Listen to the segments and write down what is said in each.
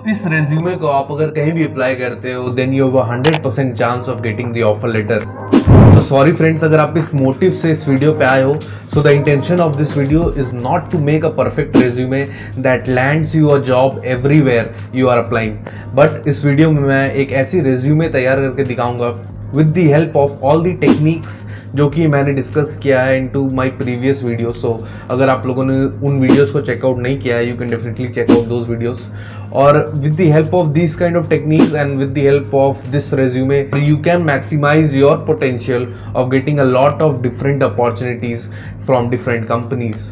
इस रेज्यूमे को आप अगर कहीं भी अप्लाई करते हो then you have 100% chance of getting the offer letter. So sorry friends, अगर आप इस मोटिव से इस वीडियो पे आए हो, so the intention of this video is not to make a perfect resume that lands you a job everywhere you are applying, but इस video में मैं एक ऐसी रेज्यूमे तैयार करके दिखाऊंगा with the help of all the techniques जो कि मैंने डिस्कस किया है into my previous videos। so अगर आप लोगों ने उन वीडियोस को चेकआउट नहीं किया है, you can definitely check out those videos। और with the help of these kind of techniques and with the help of this resume you can maximize your potential of getting a lot of different opportunities from different companies।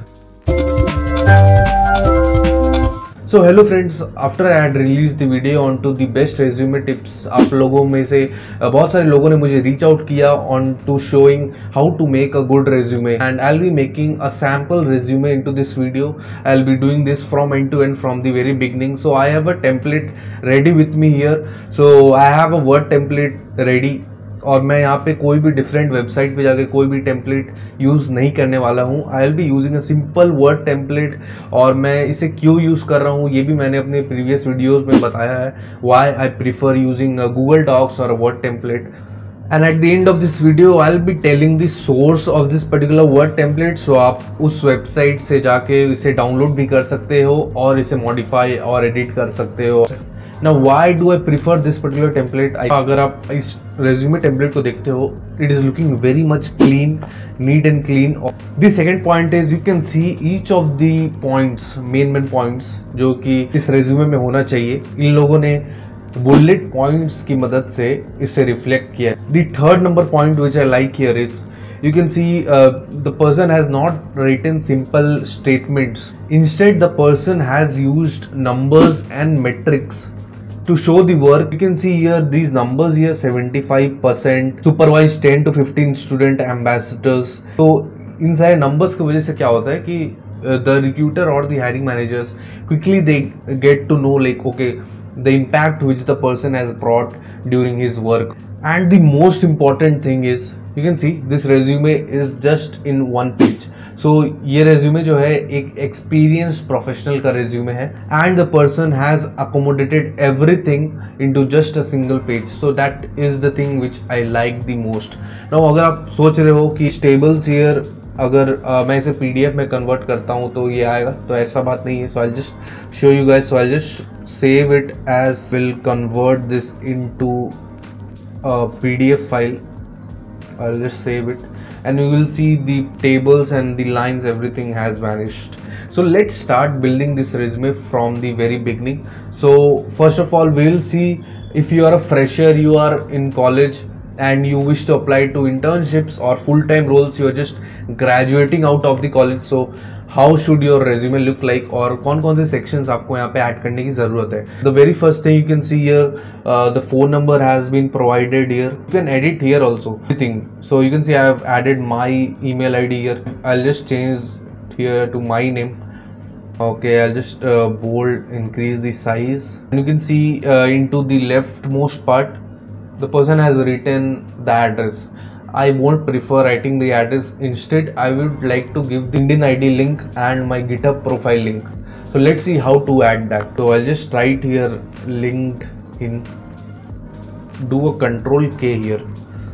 So hello friends, after I had released the video onto the best resume tips, आप लोगों में से बहुत सारे लोगों ने मुझे reach out किया on to showing how to make a good resume, and I'll be making a sample resume into this video। I'll be doing this from end to end from the very beginning। So I have a template ready with me here। So I have a Word template ready, और मैं यहाँ पे कोई भी different website पे जाकर कोई भी टेम्पलेट यूज़ नहीं करने वाला हूँ। आई will be using a simple word template, और मैं इसे क्यों यूज़ कर रहा हूँ ये भी मैंने अपने प्रीवियस वीडियोस में बताया है, why I prefer using Google Docs और word template. And at the end of this video I will be telling the source of this particular word template. So आप उस वेबसाइट से जाके इसे डाउनलोड भी कर सकते हो और इसे मॉडिफाई और एडिट कर सकते हो। Now why do I prefer this particular template? अगर आप इस resume template को देखते हो, it is looking very much clean, neat and clean। The second point is you can see each of the points, main points जो कि इस resume में होना चाहिए, इन लोगों ने bullet points की मदद से इसे reflect किया। The third number point which I like here is you can see the person has not written simple statements. Instead, the person has used numbers and metrics to show the work। You can see here these numbers here, 75% supervised 10 to 15 student ambassadors। तो इन सारे numbers की वजह से क्या होता है कि the recruiter or the hiring managers quickly they get to know like okay the impact which the person has brought during his work। And the most important thing is you can see this resume is just in one page। so ये resume जो है एक experienced professional का resume है, and the person has accommodated everything into just a single page। so that is the thing which I like the most। now अगर आप सोच रहे हो कि tables here अगर मैं इसे PDF में convert करता हूँ तो ये आएगा, तो ऐसा बात नहीं है। so I'll just show you guys। so I'll just save it as will convert this into a PDF file। I'll just save it and you will see the tables and the lines, everything has vanished। so let's start building this resume from the very beginning। so first of all we'll see if you are a fresher, you are in college and you wish to apply to internships or full-time roles, you are just graduating out of the college। so how should your resume look like और कौन कौन से sections आपको यहाँ पे add करने की ज़रूरत है। the very first thing you can see here the phone number has been provided here। you can edit here also everything। so you can see I have added my email ID here। I'll just change here to my name। okay, I'll just bold increase the size, and you can see into the leftmost part the person has written the address। I won't prefer writing the address, instead I would like to give the LinkedIn ID link and my GitHub profile link। so let's see how to add that। so I'll just write here LinkedIn, do a Control K here।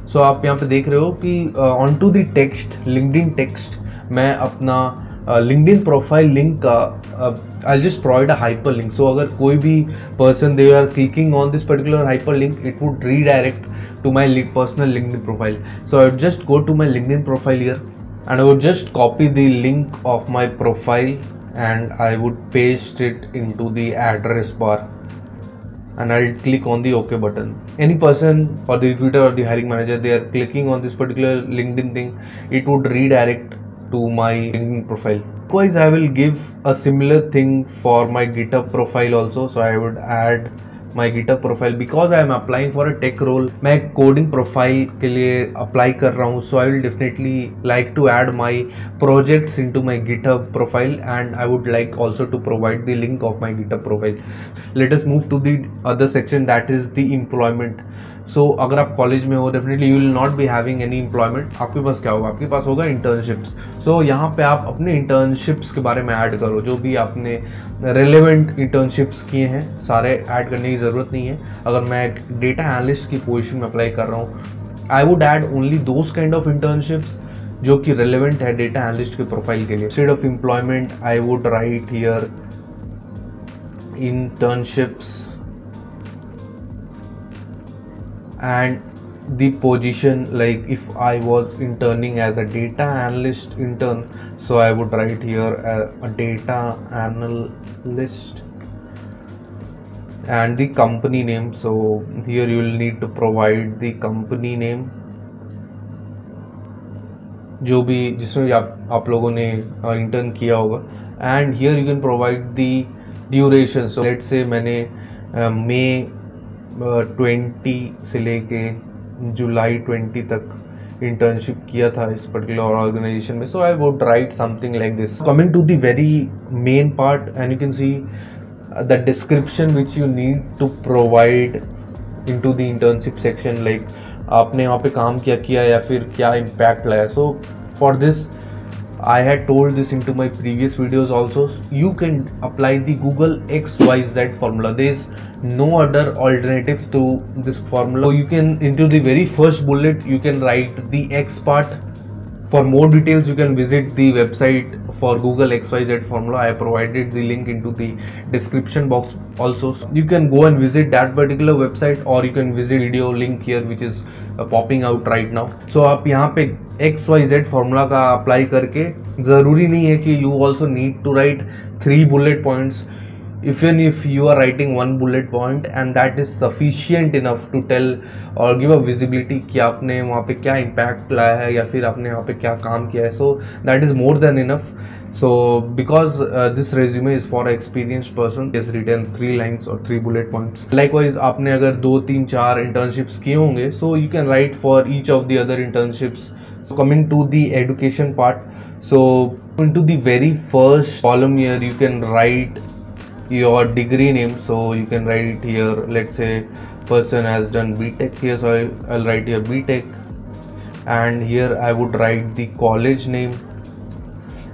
so आप यहाँ पे देख रहे हो कि onto the text, LinkedIn text मैं अपना LinkedIn profile link का I'll just provide a hyperlink। so अगर कोई भी person they are clicking on this particular hyperlink, it would redirect to my personal LinkedIn profile। so I would just go to my LinkedIn profile here and I would just copy the link of my profile and I would paste it into the address bar and I'll click on the OK button। any person or the recruiter or the hiring manager they are clicking on this particular LinkedIn thing, it would redirect to my LinkedIn profile। Likewise, I will give a similar thing for my GitHub profile also। so I would add my GitHub profile because I am applying for a tech role। मैं coding profile के लिए apply कर रहा हूँ, so I will definitely like to add my projects into my GitHub profile and I would like also to provide the link of my GitHub profile। let us move to the other section, that is the employment। so अगर आप college में हो definitely you will not be having any employment। आपके पास क्या होगा, आपके पास होगा internships। so यहाँ पे आप अपने internships के बारे में ऐड करो, जो भी आपने रेलेवेंट इंटर्नशिप्स किए हैं, सारे ऐड करने की ज़रूरत नहीं है। अगर मैं एक डेटा एनालिस्ट की पोजीशन में अप्लाई कर रहा हूँ, I would add only those kind of internships जो कि रेलेवेंट है डेटा एनालिस्ट के प्रोफाइल के लिए। Instead of employment I would right here internships and the position, like if I was interning as a data analyst intern, so I would write here a data analyst and the company name. So here you will need to provide the company name जो भी जिसमें भी आप लोगों ने intern किया होगा, and here you can provide the duration. So let's say मैंने मई 20 से लेके जुलाई 20 तक इंटर्नशिप किया था इस पर्टिकुलर ऑर्गेनाइजेशन में। So I would write something like this. Coming to the very main part, and you can see the description which you need to provide into the internship section, like आपने वहाँ पे काम क्या किया या फिर क्या इम्पैक्ट लाया। So for this I had told this into my previous videos also, you can apply the Google XYZ formula. There is no other alternative to this formula. So you can, into the very first bullet, you can write the X part. For more details, you can visit the website for Google XYZ formula. I provided the link into the description box also. You can go and visit that particular website, or you can visit video link here which is popping out right now. So आप यहाँ पे XYZ formula का apply करके, ज़रूरी नहीं है कि you also need to write 3 bullet points. Even if you are writing 1 bullet point and that is sufficient enough to tell or give a visibility कि आपने वहाँ पे क्या impact लाया है या फिर आपने वहाँ पे क्या काम किया है, so that is more than enough. So because this resume is for an experienced person, he has written 3 lines or 3 bullet points. Likewise आपने अगर 2, 3, 4 internships किए होंगे, so you can write for each of the other internships. So coming to the education part, so into the very first column here you can write your degree name. So you can write here, let's say person has done BTech here, so I'll write here BTech, and here I would write the college name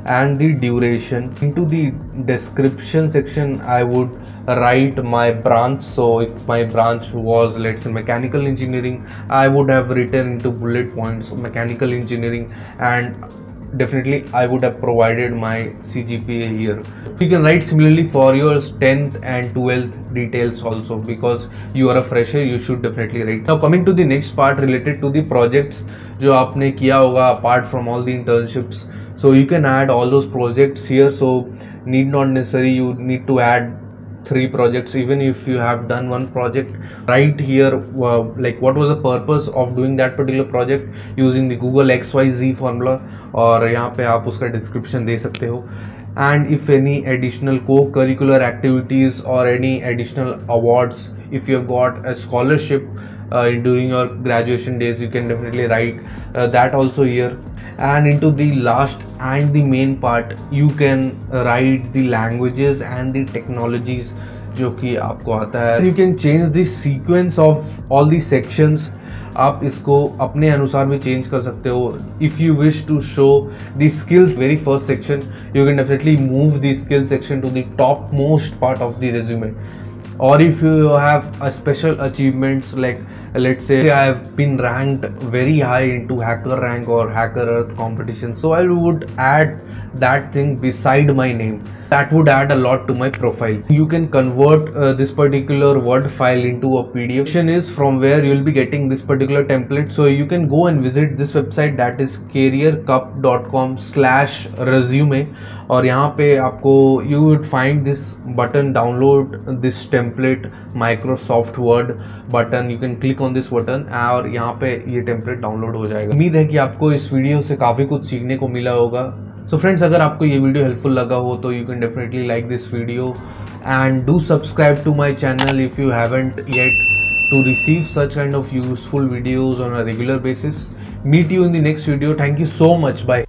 and the duration. Into the description section I would write my branch. So if my branch was, let's say, mechanical engineering, I would have written into bullet points mechanical engineering, and definitely I would have provided my CGPA here. You can write similarly for your 10th and 12th details also, because you are a fresher, you should definitely write. Now coming to the next part related to the projects जो आपने किया होगा apart from all the internships, so you can add all those projects here. So need not necessarily you need to add 3 projects. Even if you have done 1 project, write here like what was the purpose of doing that particular project using the Google XYZ formula, और यहाँ पे आप उसका description दे सकते हो. And if any additional co-curricular activities or any additional awards, if you have got a scholarship during your graduation days, you can definitely write that also here. And into the last and the main part, you can write the languages and the technologies जो कि आपको आता है. You can change the sequence of all the sections. आप इसको अपने अनुसार भी चेंज कर सकते हो. If you wish to show the skills very first section, you can definitely move the skill section to the topmost part of the resume. Or if you have a special achievements, like let's say I have been ranked very high into Hacker Rank or Hacker Earth competition, so I would add that thing beside my name. That would add a lot to my profile. You can convert this particular Word file into a PDF. Question is from where you will be getting this particular template. So you can go and visit this website, that is careercup.com/resume, और यहाँ पे आपको you would find this button, download this template, Microsoft Word button. You can click on this button और यहाँ पे ये template download हो जाएगा. उम्मीद है कि आपको इस वीडियो से काफ़ी कुछ सीखने को मिला होगा. So friends, अगर आपको ये वीडियो हेल्पफुल लगा हो तो you can definitely like this video and do subscribe to my channel if you haven't yet, to receive such kind of useful videos on a regular basis. Meet you in the next video. Thank you so much. Bye.